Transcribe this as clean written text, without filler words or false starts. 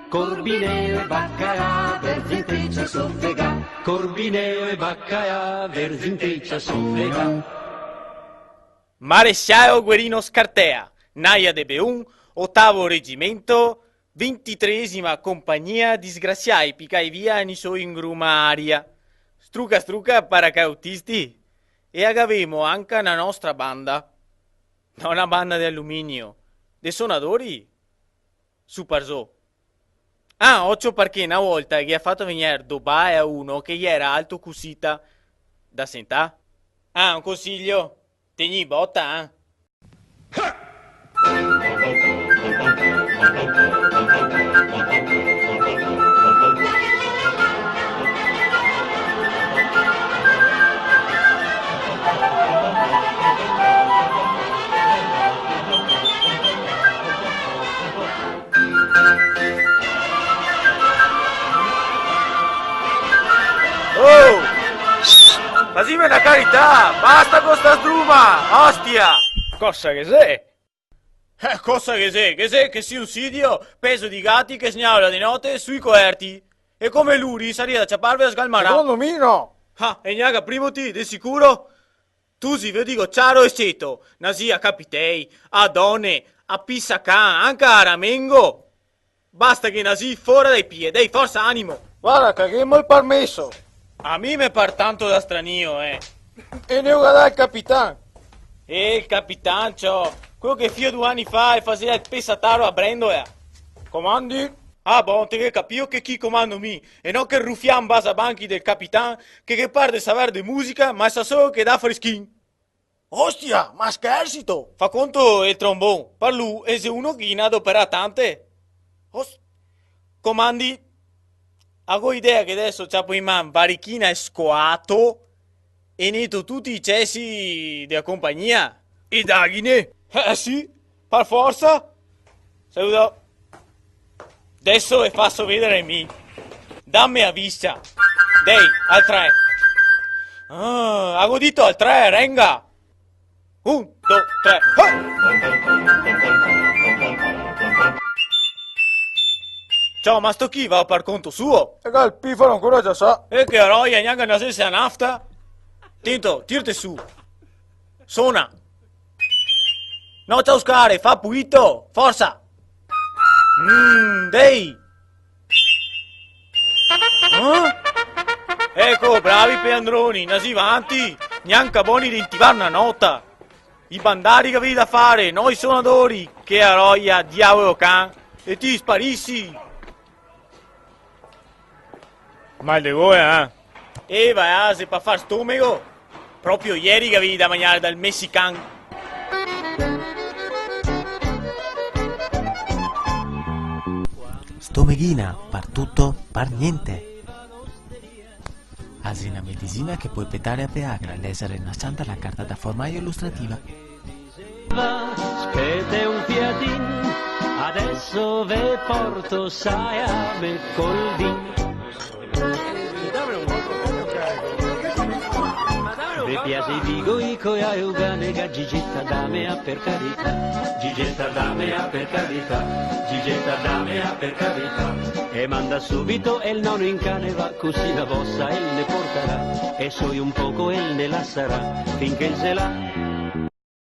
Corbineo e Baccaia, verzinteccia soffega. Corbineo e Baccaia, verzinteccia soffega. Maresciallo Guerino Scartea, Naia de Beun, 8° reggimento, 23ª compagnia, disgraziai picai via in so in gruma aria. Struca struca paracautisti. E agavemo anche una nostra banda. Non una banda di alluminio, dei suonatori. Super. Ah, occhio perché una volta che ha fatto venire Dubai a uno che gli era alto cusita da sentà. Ah, un consiglio, tegni botta, eh? Oh! Fasime la carità! Basta con sta struma! Ostia! Cosa che sei? Cosa che sei? Che sei un sidio peso di gatti che sgnavola di notte sui coerti. E come l'uri saria da ciaparve a sgalmarà. Secondo me no! Ah, e gnaga primo ti, di sicuro? Tu si ve dico ciaro e ceto, nasia capitei, a donne, a pissacan, anche a ramengo. Basta che nasi fuori dai piedi, forza animo. Guarda, caghiamo il permesso! A me me par tanto da stranio, E ne ho dato il capitano! Il capitancio, quello che fino a 2 anni fa e faceva il pesataro a Brendola. Comandi? Ah, bon, te che capio che chi comando mi, e non che il ruffian basa banchi del capitan, che parte saper di musica, ma sa solo che dà freschin. Ostia, ma scherzito! Fa conto il trombone, parlu, e se uno ghina adopera tante. Comandi, avevo idea che adesso c'ha poi in man varichina e scoato, e netto tutti i cessi della compagnia. I daghine? Sì, per forza. Saluto. Adesso vi faccio vedere me. Dammi a vista. Dei, al 3. Ah, avevo detto al 3, renga. 1, 2, 3. Ciao, ma sto chi va per conto suo? E che il pifano ancora già sa. E che roia, neanche una stessa nafta. Tinto, tirate su. Suona. No, ciao Oscar, fa puito. Forza. Dei. Ecco, bravi peandroni, nasivanti. Neanche buoni di intivare una nota. I bandari che avevi da fare, noi suonatori. Che roia, diavolo can. E ti sparissi. Mal de goia, eh? Vai, se per far stomaco. Proprio ieri che avevi da mangiare dal messicano. Stomeghina, par tutto, par niente. Asina medicina che puoi petare a peagra, l'essere nascianta la carta da formaggio illustrativa. Spete un piadin, adesso ve porto saia me col vin. Vi piace i vigoi coi euganega, Gigetta damea per carità, Gigetta damea per carità, Gigetta damea per carità. E manda subito e il nonno in cane va, così la vossa el ne porterà, e soi un poco el ne lascerà, finché il se l'ha.